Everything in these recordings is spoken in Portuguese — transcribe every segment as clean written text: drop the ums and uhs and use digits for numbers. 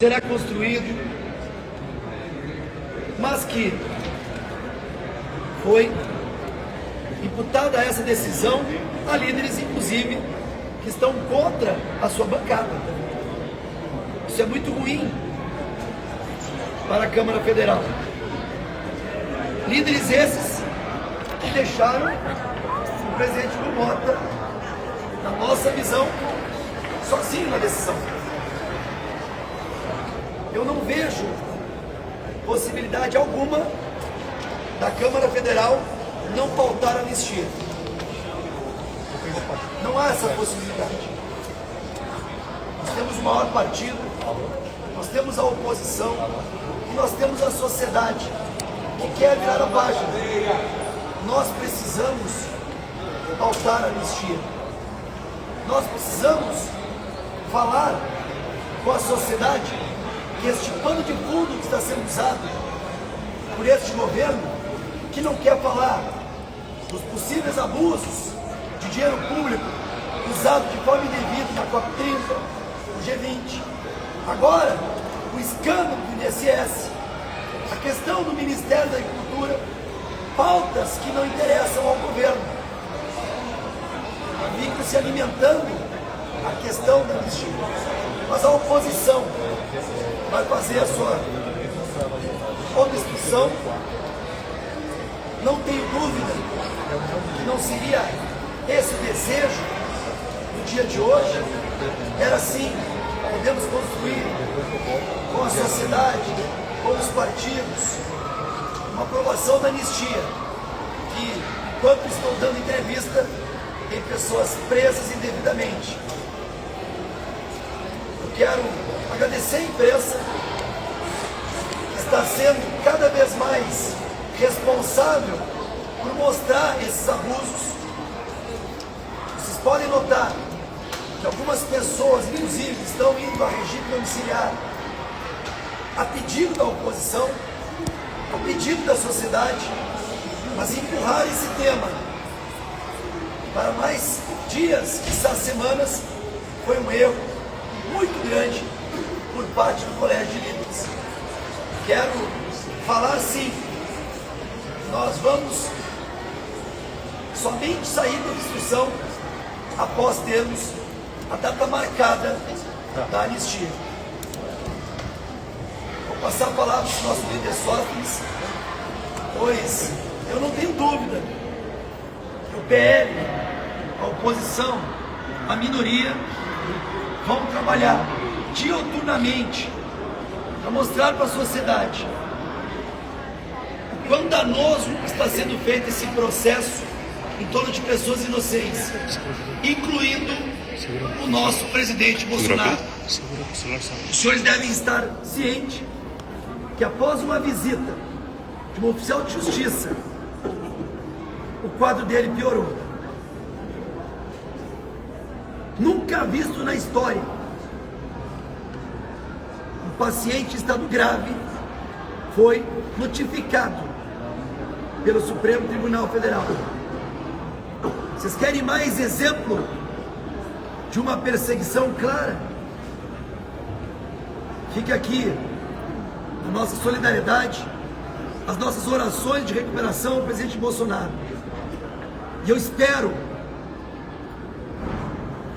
será construído, mas que foi imputada a essa decisão a líderes, inclusive, que estão contra a sua bancada. Isso é muito ruim para a Câmara Federal. Líderes esses que deixaram o presidente Rui Mota, na nossa visão, sozinho na decisão. Eu não vejo possibilidade alguma da Câmara Federal não pautar a anistia. Não há essa possibilidade. Nós temos o maior partido, nós temos a oposição e nós temos a sociedade que quer virar a página. Nós precisamos pautar a anistia. Nós precisamos falar com a sociedade que este pano de fundo que está sendo usado por este governo, que não quer falar dos possíveis abusos de dinheiro público usado de forma indevida na COP30, no G20, agora o escândalo do INSS, a questão do Ministério da Agricultura, pautas que não interessam ao governo. Fica se alimentando a questão da anistia. Mas a oposição vai fazer a sua obstrução. Não tenho dúvida que não seria esse o desejo no dia de hoje. Era sim, podemos construir com a sociedade, com os partidos, uma aprovação da anistia, que, enquanto estou dando entrevista, tem pessoas presas indevidamente. Eu quero agradecer a imprensa, que está sendo cada vez mais responsável por mostrar esses abusos. Vocês podem notar que algumas pessoas, inclusive, estão indo a regime domiciliar a pedido da oposição, a pedido da sociedade, mas empurrar esse tema para mais dias, quizás semanas, foi um erro muito grande por parte do Colégio de Líderes. Quero falar sim, nós vamos somente sair da discussão após termos a data marcada da anistia. Vou passar a palavra para o nosso líder Sócrates, pois eu não tenho dúvida que o PL, a oposição, a minoria, vão trabalhar diuturnamente para mostrar para a sociedade o quão danoso está sendo feito esse processo em torno de pessoas inocentes, incluindo o nosso presidente Bolsonaro. Os senhores devem estar cientes que após uma visita de um oficial de justiça, o quadro dele piorou. Nunca visto na história um paciente em estado grave foi notificado pelo Supremo Tribunal Federal. Vocês querem mais exemplo de uma perseguição clara? Fica aqui a nossa solidariedade, as nossas orações de recuperação ao presidente Bolsonaro. E eu espero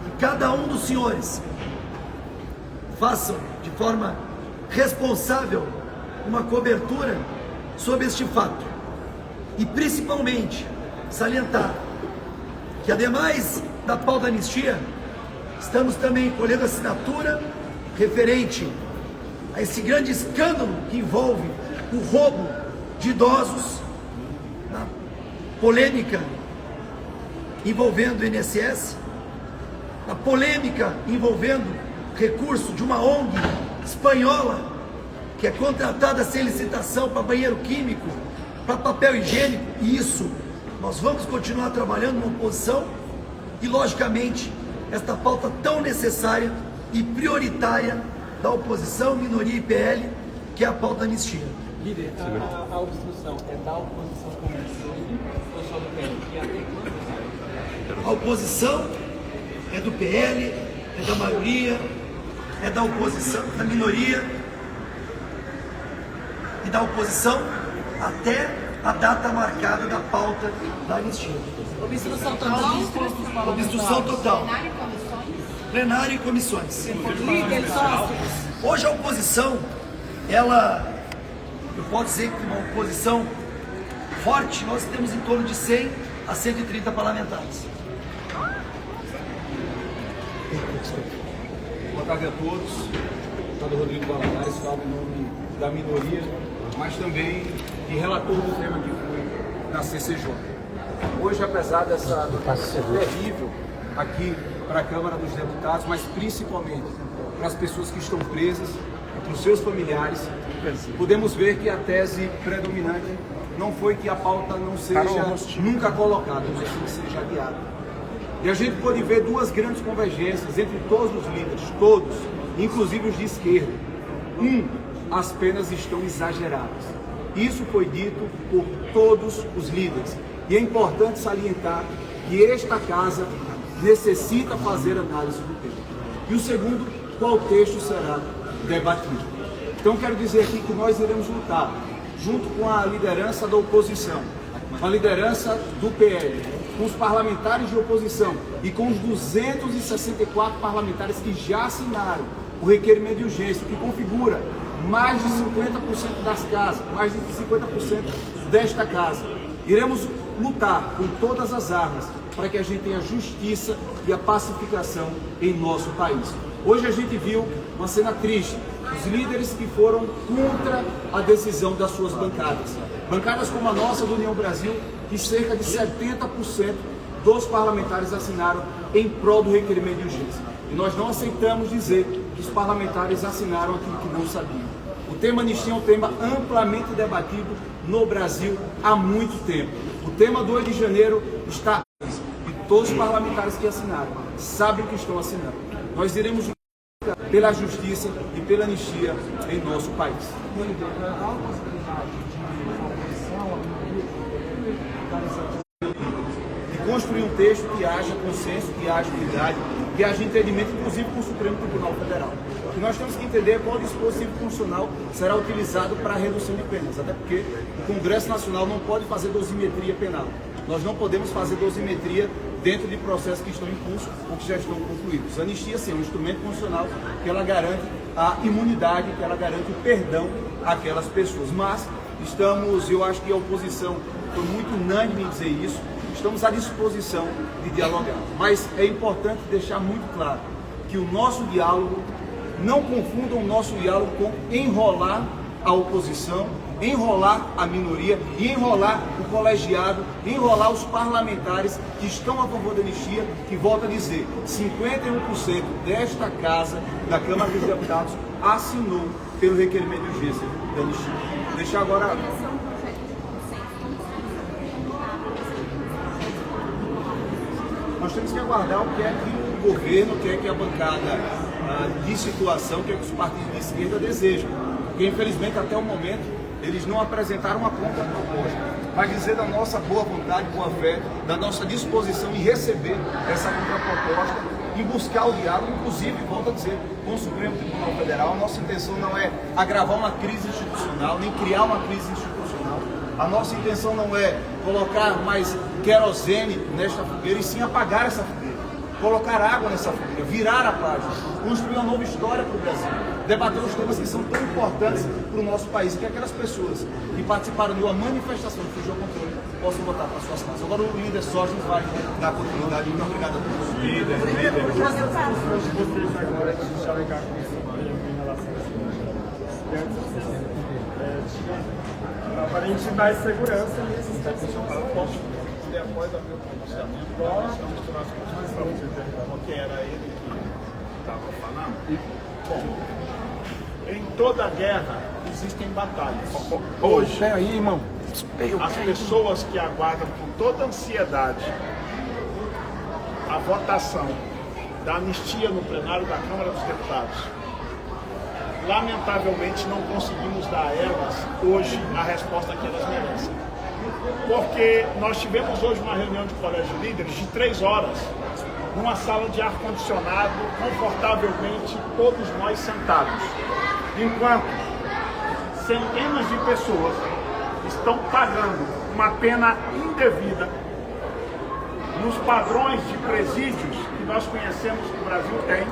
que cada um dos senhores façam de forma responsável uma cobertura sobre este fato. E principalmente salientar que, ademais da pauta da anistia, estamos também colhendo assinatura referente a esse grande escândalo que envolve o roubo de idosos, na polêmica envolvendo o INSS, na polêmica envolvendo recurso de uma ONG espanhola que é contratada sem licitação para banheiro químico, para papel higiênico, e isso nós vamos continuar trabalhando na oposição e, logicamente, esta pauta tão necessária e prioritária da oposição, minoria e PL, que é a pauta da anistia. Líder, a obstrução é da oposição como ou só do PL? E até quando? A oposição é do PL, é da maioria, é da oposição, da minoria e da oposição até a data marcada da pauta da anistia. Obstrução total. Obstrução total. Plenário e comissões. Líderes, sócios. Hoje a oposição, ela, eu posso dizer que uma oposição forte, nós temos em torno de 100 a 130 parlamentares. Boa tarde a todos. Deputado Rodrigo Valadares, falo em nome da minoria, mas também de relator do tema que foi na CCJ. Hoje, apesar dessa notícia terrível aqui para a Câmara dos Deputados, mas principalmente para as pessoas que estão presas e para os seus familiares, podemos ver que a tese predominante não foi que a pauta não seja nunca colocada, mas que seja adiada. E a gente pode ver duas grandes convergências entre todos os líderes, todos, inclusive os de esquerda. As penas estão exageradas. Isso foi dito por todos os líderes. E é importante salientar que esta casa necessita fazer análise do tema. E o segundo, qual texto será debatido. Então quero dizer aqui que nós iremos lutar junto com a liderança da oposição, com a liderança do PL, com os parlamentares de oposição e com os 264 parlamentares que já assinaram o requerimento de urgência, que configura mais de 50% das casas, mais de 50% desta casa. Iremos lutar com todas as armas para que a gente tenha justiça e a pacificação em nosso país. Hoje a gente viu uma cena triste, os líderes que foram contra a decisão das suas bancadas. Bancadas como a nossa do União Brasil, que cerca de 70% dos parlamentares assinaram em prol do requerimento de urgência. E nós não aceitamos dizer que os parlamentares assinaram aquilo que não sabiam. O tema anistia é um tema amplamente debatido no Brasil há muito tempo. O tema do 8 de janeiro está e todos os parlamentares que assinaram sabem que estão assinando. Nós iremos lutar pela justiça e pela anistia em nosso país. E construir um texto que haja consenso, que haja unidade, que haja entendimento, inclusive com o Supremo Tribunal Federal. O que nós temos que entender é qual dispositivo funcional será utilizado para a redução de penas, até porque o Congresso Nacional não pode fazer dosimetria penal. Nós não podemos fazer dosimetria dentro de processos que estão em curso ou que já estão concluídos. A anistia, sim, é um instrumento constitucional que ela garante a imunidade, que ela garante o perdão àquelas pessoas. Mas estamos, eu acho que a oposição foi muito unânime em dizer isso, estamos à disposição de dialogar. Mas é importante deixar muito claro que o nosso diálogo, não confundam o nosso diálogo com enrolar a oposição, enrolar a minoria e enrolar o colegiado, enrolar os parlamentares que estão a favor da anistia, que volta a dizer, 51% desta casa, da Câmara dos Deputados, assinou pelo requerimento de urgência da anistia. Deixar agora... Nós temos que aguardar o que é que o governo, o que é que a bancada de situação, o que é que os partidos de esquerda desejam. Porque, infelizmente, até o momento, eles não apresentaram uma contraproposta. Mas dizer da nossa boa vontade, boa fé, da nossa disposição em receber essa contraproposta e buscar o diálogo, inclusive, volto a dizer, com o Supremo Tribunal Federal. A nossa intenção não é agravar uma crise institucional, nem criar uma crise institucional. A nossa intenção não é colocar mais querosene nesta fogueira, e sim apagar essa fogueira, colocar água nessa fogueira, virar a página, construir uma nova história para o Brasil, debater os temas que são tão importantes para o nosso país, que aquelas pessoas que participaram de uma manifestação que fugiu ao controle possam voltar para suas casas. Agora o líder Sócio vai dar continuidade. Muito obrigado a todos. Líder. Agora de dialogar com isso em relação para a gente dar segurança nesses textos. Após a meu pronunciamento, nós estamos com a Constituição, porque era ele que estava falando. Bom, em toda guerra existem batalhas. Hoje, aí, irmão. as pessoas que aguardam com toda ansiedade a votação da anistia no plenário da Câmara dos Deputados, lamentavelmente não conseguimos dar a elas hoje a resposta que elas merecem. Porque nós tivemos hoje uma reunião de colégio de líderes de 3 horas numa sala de ar-condicionado, confortavelmente, todos nós sentados. Enquanto centenas de pessoas estão pagando uma pena indevida nos padrões de presídios que nós conhecemos que o Brasil tem,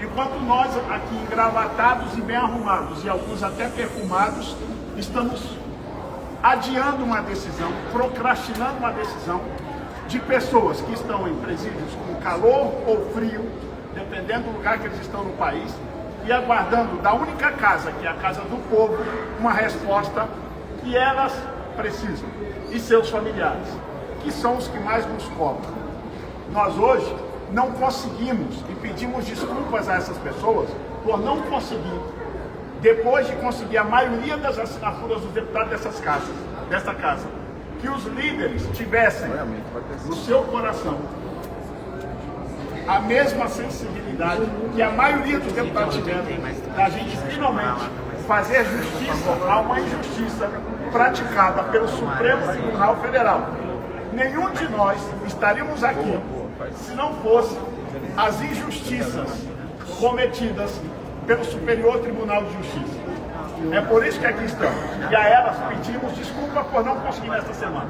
enquanto nós aqui engravatados e bem arrumados, e alguns até perfumados, estamos adiando uma decisão, procrastinando uma decisão de pessoas que estão em presídios com calor ou frio, dependendo do lugar que eles estão no país, e aguardando da única casa, que é a casa do povo, uma resposta que elas precisam, e seus familiares, que são os que mais nos cobram. Nós hoje não conseguimos, e pedimos desculpas a essas pessoas por não conseguir, depois de conseguir a maioria das assinaturas dos deputados desta casa, que os líderes tivessem no seu coração a mesma sensibilidade que a maioria dos deputados tiveram, da gente finalmente fazer justiça a uma injustiça praticada pelo Supremo Tribunal Federal. Nenhum de nós estaríamos aqui se não fosse as injustiças cometidas pelo Superior Tribunal de Justiça. É por isso que aqui estamos. E a elas pedimos desculpa por não conseguir nesta semana.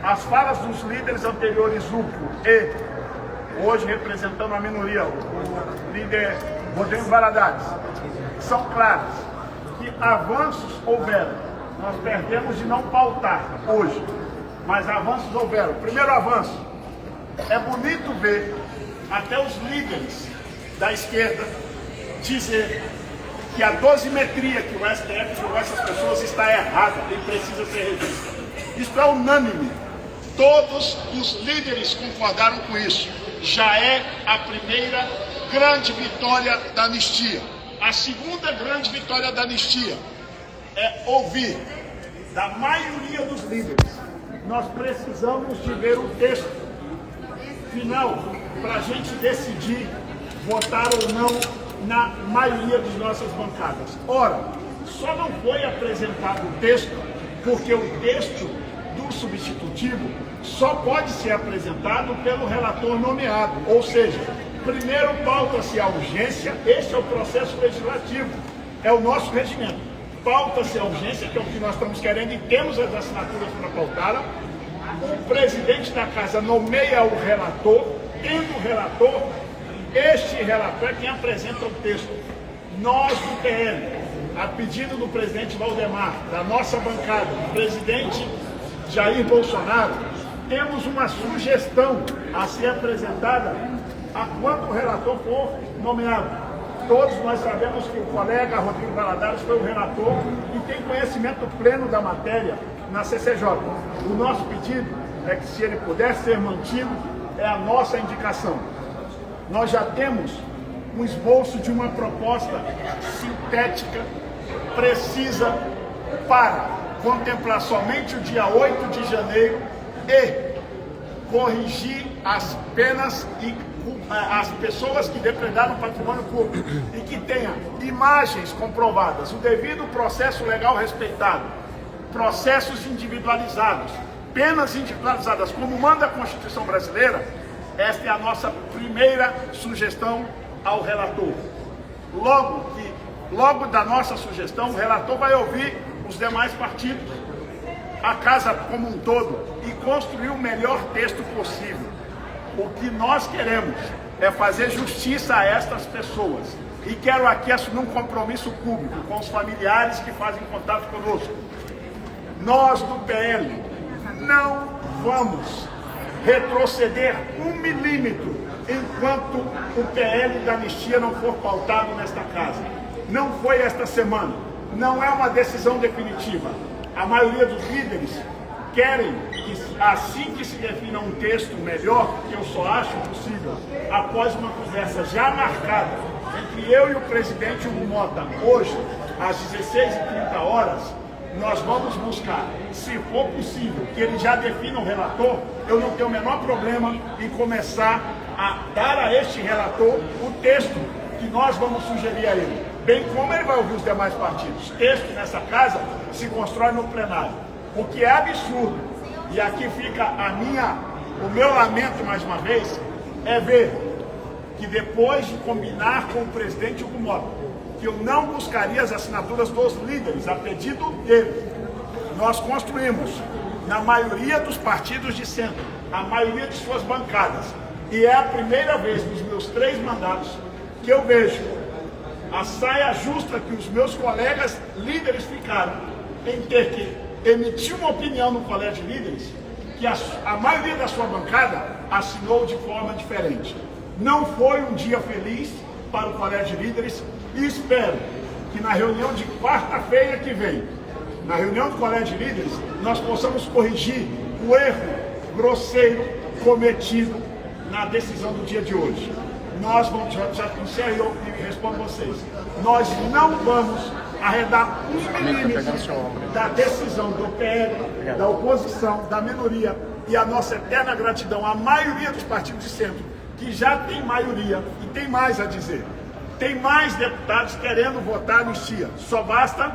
As falas dos líderes anteriores, Zucco e, hoje representando a minoria, o líder Rodrigo Valadares, são claras que avanços houveram. Nós perdemos de não pautar hoje, mas avanços houveram. Primeiro avanço, é bonito ver até os líderes da esquerda dizer que a dosimetria que o STF jogou essas pessoas está errada e precisa ser revista. Isso é unânime. Todos os líderes concordaram com isso. Já é a primeira grande vitória da anistia. A segunda grande vitória da anistia é ouvir da maioria dos líderes. Nós precisamos de ver o texto final para a gente decidir votar ou não na maioria de nossas bancadas. Ora, só não foi apresentado o texto porque o texto do substitutivo só pode ser apresentado pelo relator nomeado. Ou seja, primeiro pauta-se a urgência, este é o processo legislativo, é o nosso regimento. Pauta-se a urgência, que é o que nós estamos querendo e temos as assinaturas para pautar. O presidente da casa nomeia o relator, tendo o relator, este relator é quem apresenta o texto. Nós do PL, a pedido do presidente Valdemar, da nossa bancada, do presidente Jair Bolsonaro, temos uma sugestão a ser apresentada a quando o relator for nomeado. Todos nós sabemos que o colega Rodrigo Valadares foi o relator e tem conhecimento pleno da matéria na CCJ. O nosso pedido é que, se ele puder ser mantido, é a nossa indicação. Nós já temos um esboço de uma proposta sintética, precisa, para contemplar somente o dia 8 de janeiro e corrigir as penas e as pessoas que depredaram patrimônio público e que tenha imagens comprovadas, o devido processo legal respeitado, processos individualizados, penas individualizadas, como manda a Constituição brasileira. Esta é a nossa primeira sugestão ao relator. Logo da nossa sugestão, o relator vai ouvir os demais partidos, a casa como um todo, e construir o melhor texto possível. O que nós queremos é fazer justiça a estas pessoas. E quero aqui assumir um compromisso público com os familiares que fazem contato conosco. Nós do PL não vamos retroceder 1 milímetro enquanto o PL da anistia não for pautado nesta casa. Não foi esta semana, não é uma decisão definitiva. A maioria dos líderes querem que, assim que se defina um texto melhor, que eu só acho possível, após uma conversa já marcada entre eu e o presidente Hugo Mota, hoje, às 16h30, nós vamos buscar, se for possível, que ele já defina um relator. Eu não tenho o menor problema em começar a dar a este relator o texto que nós vamos sugerir a ele, bem como ele vai ouvir os demais partidos. Texto nessa casa se constrói no plenário, o que é absurdo. E aqui fica a minha O meu lamento, mais uma vez, é ver que depois de combinar com o presidente Hugo Mota, que eu não buscaria as assinaturas dos líderes, a pedido dele, nós construímos, na maioria dos partidos de centro, a maioria de suas bancadas, e é a primeira vez nos meus 3 mandatos que eu vejo a saia justa que os meus colegas líderes ficaram em ter que emitir uma opinião no colégio de líderes que a maioria da sua bancada assinou de forma diferente. Não foi um dia feliz para o colégio de líderes e espero que na reunião de quarta-feira que vem, na reunião do colégio de líderes, nós possamos corrigir o erro grosseiro cometido na decisão do dia de hoje. Nós vamos, já encerro e respondo vocês, nós não vamos arredar um milímetro da decisão do PL, da oposição, da minoria e a nossa eterna gratidão à maioria dos partidos de centro, que já tem maioria e tem mais a dizer. Tem mais deputados querendo votar anistia. Só basta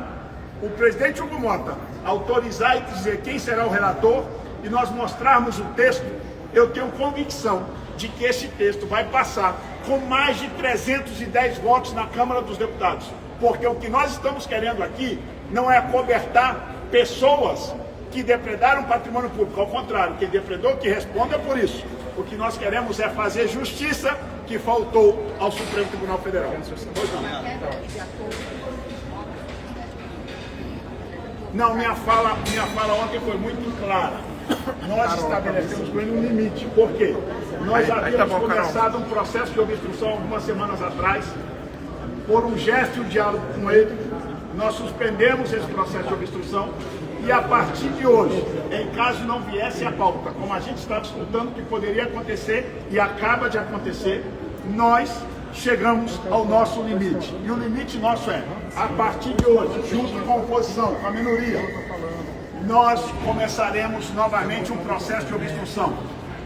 o presidente Hugo Mota autorizar e dizer quem será o relator e nós mostrarmos o texto. Eu tenho convicção de que esse texto vai passar com mais de 310 votos na Câmara dos Deputados. Porque o que nós estamos querendo aqui não é acobertar pessoas que depredaram patrimônio público. Ao contrário, quem depredou, que responda por isso. O que nós queremos é fazer justiça que faltou ao Supremo Tribunal Federal. Não, minha fala ontem foi muito clara. Nós estabelecemos com ele um limite. Por quê? Nós já havíamos começado um processo de obstrução algumas semanas atrás. Por um gesto e um diálogo com ele, nós suspendemos esse processo de obstrução e a partir de hoje, em caso não viesse a pauta, como a gente estava escutando que poderia acontecer e acaba de acontecer, nós chegamos ao nosso limite. E o limite nosso é, a partir de hoje, junto com a oposição, com a minoria, nós começaremos novamente um processo de obstrução.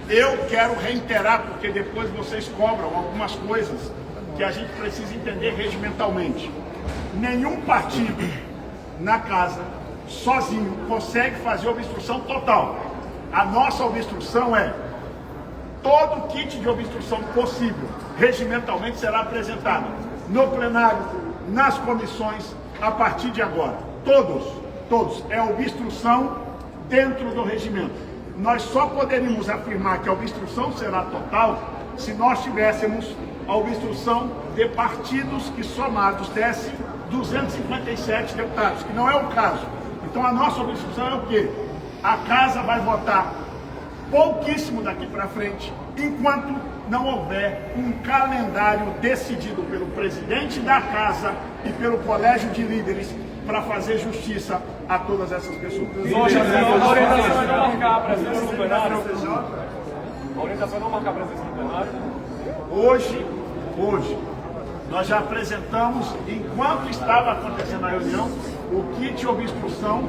Eu quero reiterar, porque depois vocês cobram algumas coisas que a gente precisa entender regimentalmente. Nenhum partido na casa, sozinho, consegue fazer obstrução total. A nossa obstrução é todo o kit de obstrução possível, regimentalmente será apresentado no plenário, nas comissões, a partir de agora. Todos. É obstrução dentro do regimento. Nós só poderíamos afirmar que a obstrução será total se nós tivéssemos a obstrução de partidos que somados dessem 257 deputados, que não é o caso. Então a nossa obstrução é o quê? A casa vai votar pouquíssimo daqui para frente, enquanto não houver um calendário decidido pelo presidente da casa e pelo colégio de líderes para fazer justiça a todas essas pessoas. A orientação é não marcar a presença no plenário? A orientação é não marcar a presença no plenário? Hoje, nós já apresentamos, enquanto estava acontecendo a reunião, o kit de obstrução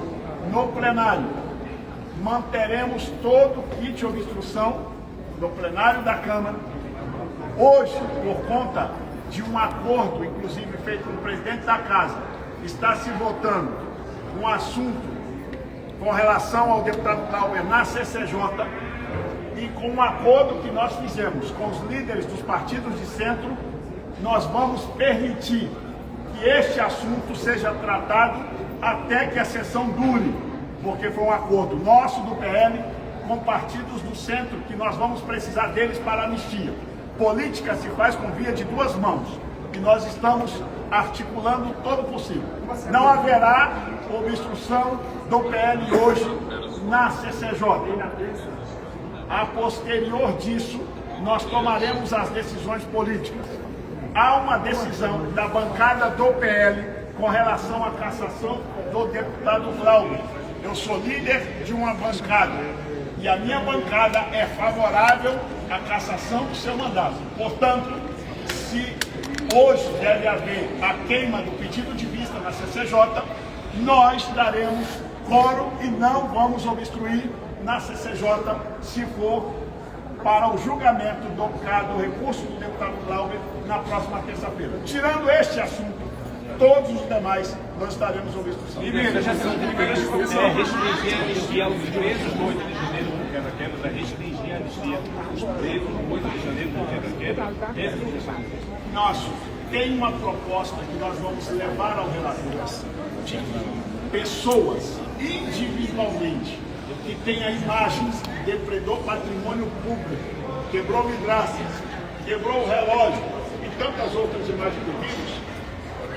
no plenário. Manteremos todo o kit de obstrução no plenário da Câmara. Hoje, por conta de um acordo, inclusive feito com o presidente da Casa, está se votando um assunto com relação ao deputado Glauber na CCJ e com um acordo que nós fizemos com os líderes dos partidos de centro, nós vamos permitir que este assunto seja tratado até que a sessão dure, porque foi um acordo nosso do PL com partidos do centro que nós vamos precisar deles para a anistia. Política se faz com via de duas mãos e nós estamos articulando todo o possível. Não haverá obstrução do PL hoje na CCJ. A posterior disso, nós tomaremos as decisões políticas. Há uma decisão da bancada do PL com relação à cassação do deputado Glauber. Eu sou líder de uma bancada e a minha bancada é favorável à cassação do seu mandato. Portanto, se hoje deve haver a queima do pedido de vista na CCJ, nós daremos quórum e não vamos obstruir na CCJ se for para o julgamento do recurso do deputado Glauber na próxima terça-feira. Tirando este assunto, todos os demais nós estaremos obstrução. Restringir a anistia aos presos do 8 de janeiro. queda-queda, da restringir a anistia dos presos no 8 de janeiro, no queda-queda. Nós tem uma proposta que nós vamos levar ao relator de pessoas individualmente que tenha imagens, depredou patrimônio público, quebrou vidraças, quebrou o relógio e tantas outras imagens de vídeos.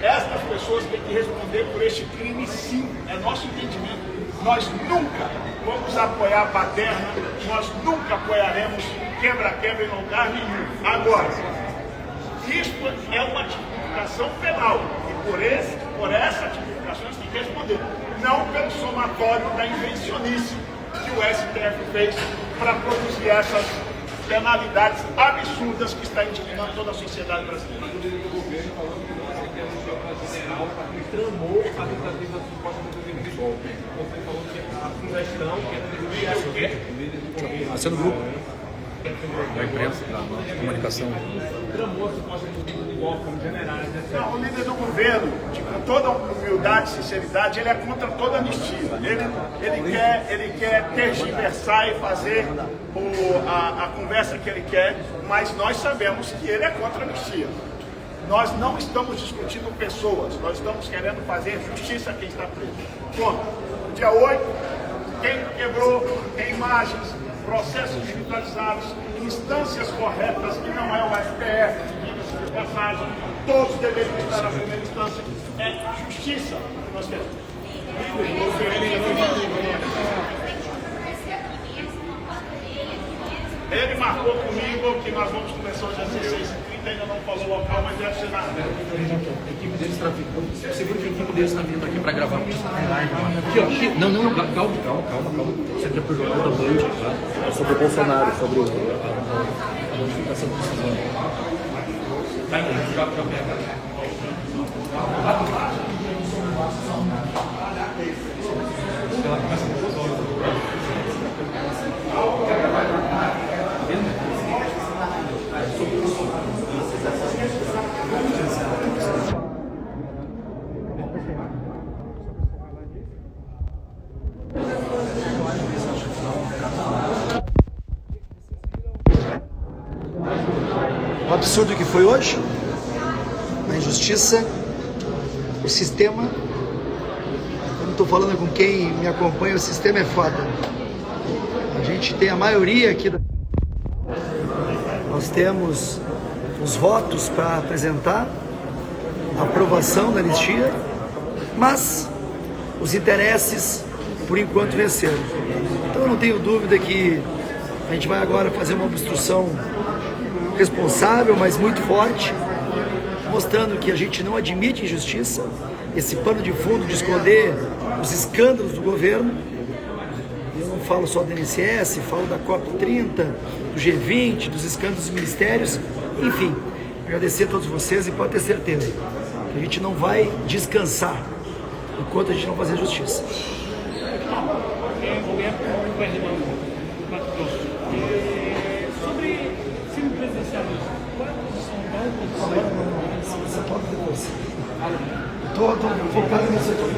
Estas pessoas têm que responder por este crime, sim, é nosso entendimento. Nós nunca vamos apoiar a baderna, nós nunca apoiaremos quebra-quebra em lugar nenhum. Agora, isso é uma tipificação penal e por essa tipificação eles têm que responder, não pelo somatório da invencionice que o STF fez para produzir essas penalidades absurdas que está indignando toda a sociedade brasileira. O governo falou que você general tramou a tentativa suposta de golpe. Você falou que a sugestão que é o quê? Você no grupo da imprensa, da comunicação. Tramou a suposta tentativa de golpe como generais. Não, o líder do governo, com toda humildade e sinceridade, ele é contra toda anistia. Ele quer tergiversar e fazer a conversa que ele quer, mas nós sabemos que ele é contra a anistia. Nós não estamos discutindo pessoas, nós estamos querendo fazer justiça a quem está preso. Ponto. Dia 8, quem quebrou tem imagens, processos digitalizados, instâncias corretas, que não é o STF, de passagem, todos deveriam estar na primeira instância. É justiça que nós queremos. Ele marcou comigo que nós vamos começar hoje às 16h30, ainda não falou o local, mas deve ser na área. A equipe deles está vindo. Você viu que a equipe deles está vindo aqui para gravar aqui, ó. Não, calma. Você entra por jogo da Band, tá? É sobre o Bolsonaro, sobre a modificação do sistema. Vai, já. O absurdo que foi hoje, a injustiça, o sistema, eu não estou falando com quem me acompanha, o sistema é foda. A gente tem a maioria aqui, nós temos os votos para apresentar a aprovação da anistia, mas os interesses, por enquanto, venceram. Então eu não tenho dúvida que a gente vai agora fazer uma obstrução responsável, mas muito forte, mostrando que a gente não admite injustiça, esse pano de fundo de esconder os escândalos do governo. Eu não falo só do INSS, falo da COP30, do G20, dos escândalos dos ministérios, enfim, agradecer a todos vocês e pode ter certeza que a gente não vai descansar enquanto a gente não fazer justiça. Sobre ensino presidencialismo, qual é a posição da oposição? Essa pauta depois. Estou focado nisso aqui.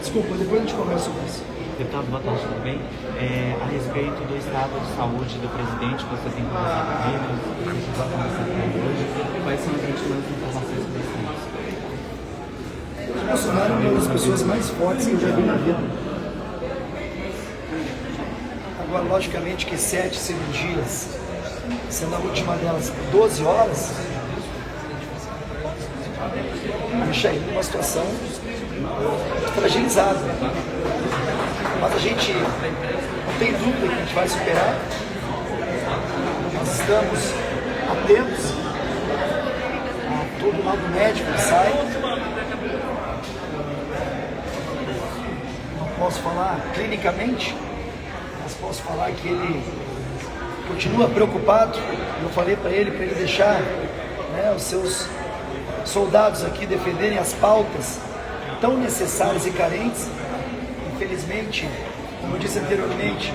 Desculpa, depois a gente conversa sobre isso. Deputado, boa tarde, tudo bem? A respeito do estado de saúde do presidente, você tem conversado com ele, a gente vai conversar com ele hoje. Quais são as últimas informações sobre isso? O Bolsonaro é uma das pessoas mais fortes que eu já vi na vida. Agora, logicamente que 7 cirurgias, sendo a última delas por 12 horas, deixa ele numa situação fragilizada. Mas a gente não tem dúvida que a gente vai superar. Nós estamos atentos a todo lado médico que sai. Não posso falar clinicamente, mas posso falar que ele continua preocupado. Eu falei para ele deixar, né, os seus soldados aqui defenderem as pautas tão necessárias e carentes. Infelizmente, como eu disse anteriormente,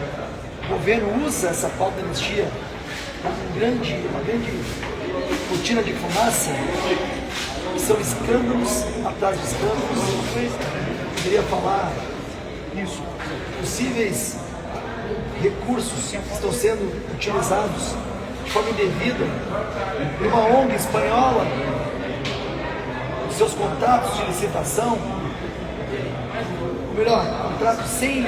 o governo usa essa pauta da anistia como uma grande cortina de fumaça, que são escândalos atrás de escândalos. Eu poderia falar isso, possíveis recursos que estão sendo utilizados de forma indevida por uma ONG espanhola, seus contratos de licitação, ou melhor, contratos sem